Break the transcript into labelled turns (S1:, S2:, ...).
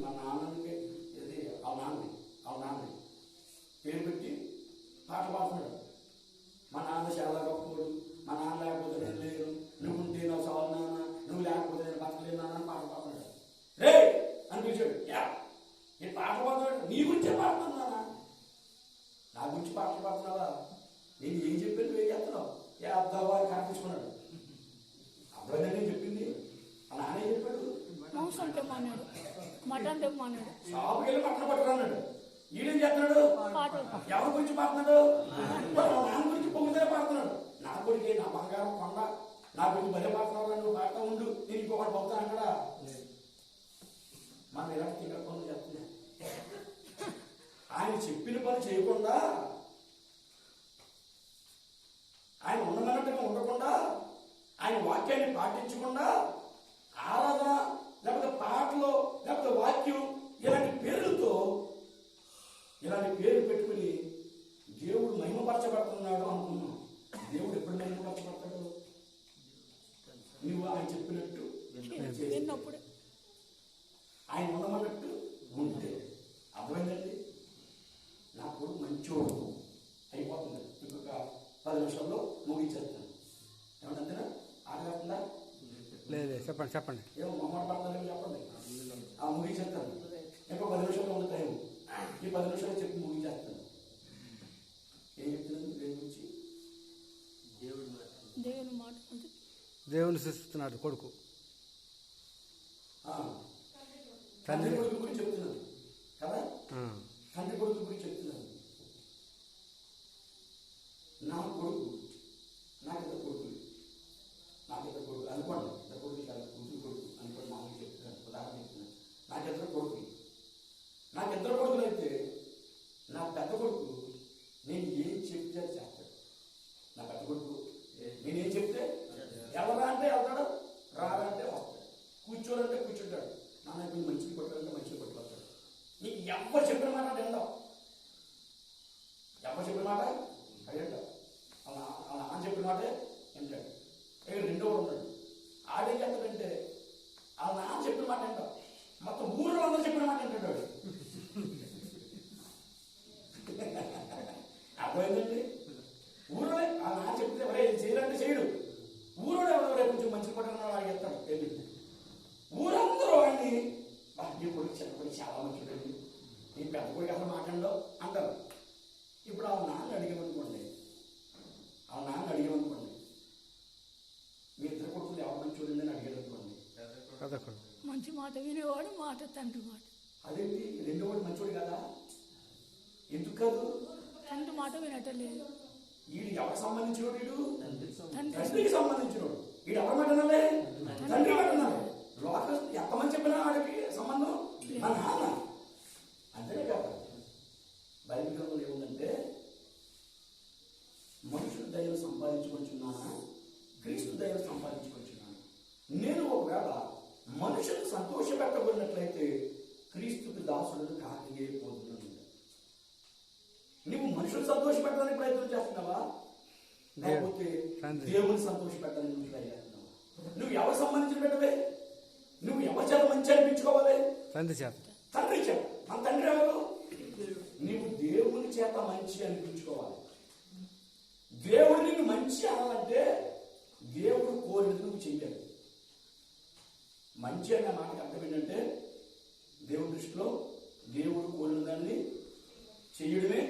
S1: మా నాన్నకి ఇది వాళ్ళ నాన్న పేరు పెట్టి పాట పాడుతున్నాడు. మా నాన్న చాలా గొప్పవాడు, మా నాన్న లేకపోతే నేను లేను, నువ్వు ఉంటే నా చాలు నాన్న, నువ్వు లేకపోతే నేను బతకలేను నాన్న అని పాట పాడుతున్నాడు. రే అనిపించాడు. ఈ పాట పాడుతున్నాడు, నీ గురించే పాడుతున్నానా? నా గురించి పాటలు పాడుతున్నావా? నేను ఏం చెప్పాను నువ్వేం చేస్తున్నావు? అబ్బావా అని కనిపించుకున్నాడు. అబ్బాయి నేను చెప్పింది ఆ నాన్న ఏం చెప్పాడు? షాపుకి వెళ్ళి మటన్ పట్టుకున్నాడు. ఈడేం చేస్తున్నాడు? ఎవరి గురించి పాడుతున్నాడు? నాన్న గురించి పొంగుతూనే పాడుతున్నాడు. నా గురికి నా బంగారం కొండ, నా గురించి భలే పాడుతున్నావు, నువ్వు పాడుతూ ఉండు, నేను ఇంకొకటి పోతాను అక్కడ. మనం ఇలాంటి తింగ పనులు చెప్తున్నా. ఆయన చెప్పిన పని చేయకుండా, ఆయన ఉండమన్నట్టుగా ఉండకుండా, ఆయన వాక్యాన్ని పాటించకుండా ఆరాధన లేకపోతే పాటలు లేకపోతే వాక్యం ఇలాంటి పేర్లతో ఇలాంటి పేరు పెట్టుకుని దేవుడు మహిమపరచబడుతున్నాడు అనుకున్నాం. దేవుడు ఎప్పుడు మహిమపరచబడతాడు? నువ్వు ఆయన చెప్పినట్టు చేసినప్పుడు, ఆయన ఉండమన్నట్టు ఉంటే. అర్థమైందండి? నా కొడుకు మంచోడు అయిపోతుంది. ఇంకొక 10 నిమిషాల్లో ముగించేస్తాను. ఏమంటారా? ఆటగాడుతుందా?
S2: లేదు, చెప్పండి.
S1: ఏమో మమ్మల్ని పడతాను చెప్పండి. ముగించేస్తాను. ఇంకో 10 నిమిషాల్లో ఉంది టైం. ఈ 10 నిమిషాలు చెప్పి ముగించేస్తాను. ఏం చెప్తున్నాను దేవుని గురించి?
S2: దేవుని సృష్టిస్తున్నాడు కొడుకు.
S1: తండ్రి కొడుకు గురించి చెప్తున్నాను కదా. తండ్రి కొడుకు గురించి చెప్తున్నాను. నా కొడుకు, నాకిద్దరు కొడుకులు అనుకోండి. ఇద్దరు కొడుకు కాదు, కూతురు కొడుకు అనుకోండి. మామూలు చెప్తున్నాను, ఉదాహరణ చెప్తున్నాను. నాకిద్దరు కొడుకులు అయితే నా పెద్ద కొడుకు నేను ఏం చెప్తే చేస్తాడు. నా పెద్ద కొడుకు నేనేం చెప్తే ఎవరా అంటే వెళ్తాడు, రారంటే వస్తాడు, కూర్చోరంటే కూర్చుంటాడు, నాన్న ఇప్పుడు మంచిది కొట్టాలంటే మంచిది కొట్టుకొస్తాడు. నీకు ఎవరు చెప్పిన మాట వింటావు, ఎవరు చెప్పిన మాట వింటావు. అలా నాన్న చెప్పిన మాటే వింటాడు. ఇక్కడ రెండో ఉన్నాడు. ఆడేం చేస్తాడంటే వాళ్ళ నాన్న చెప్పిన మాట వింటావు, మొత్తం ఊళ్ళో అందరూ చెప్పిన మాట వింటాడు. అర్థమైందండి? ఊళ్ళో వాళ్ళ నాన్న చెప్తే ఎవరే చేయాలంటే చేయడు. ఊళ్ళో ఎవరెవరే కొంచెం మంచి కొట్టిన వాడు చెప్తాడు. తెలియదు. ఊరందరూ వాడిని నీ కొడుకు చిన్న కొడుకు చాలా మంచిదండి, నీ పెద్ద కొడుకు అసలు మాట్లాడో అంటారు. ఇప్పుడు వాళ్ళ నాన్న అడిగామనుకోండి, మీ ఇద్దరు కొడుకులు ఎవరు మంచి చూడండి అని అడిగారు అనుకోండి,
S3: మంచి మాట వినేవాడు, మాట తండ్రి మాట.
S1: అదేంటి రెండో వాడు మంచోడు కదా? ఎందుకు కాదు?
S3: తండ్రి మాట వినటలేదు.
S1: వీడు ఎవరు సంబంధించినోడు? వీడు తండ్రికి సంబంధించినోడు. వీడు ఎవరు మాట వినాలి? తండ్రి మాట వినాలి. లోకల్ ఎంతమంది చెప్పినా వాడికి సంబంధం మా నాన్న. అంతేనే కదా. బైబిల్ గ్రంథంలో ఏముందంటే, మనుషుల దయను సంపాదించుకొచ్చున్నానా, క్రీస్తు దయను సంపాదించుకొచ్చున్నాను. నేను ఒకవేళ మనుషులు సంతోషపెట్టబడినట్లయితే క్రీస్తుకి దాసులను కాకపోతున్నాను. నువ్వు మనుషులు సంతోషపెట్టడానికి ప్రయత్నం చేస్తున్నావా, లేకపోతే దేవుని సంతోషపెట్టడానికి నువ్వు ట్రై చేస్తున్నావా? నువ్వు ఎవరు సంబంధించిన పెట్టవే? నువ్వు ఎవరి చేత మంచి అనిపించుకోవాలి? తండ్రి చేత. మన తండ్రి ఎవరు? నీవు దేవుని చేత మంచి అనిపించుకోవాలి. దేవుడు నిన్ను మంచి అనాలంటే దేవుడు కోరినది నువ్వు చెయ్యాలి. మంచి అనే మాటకి అర్థం ఏంటంటే, దేవుడి దృష్టిలో దేవుడు కోరిన దాన్ని చెయ్యడమే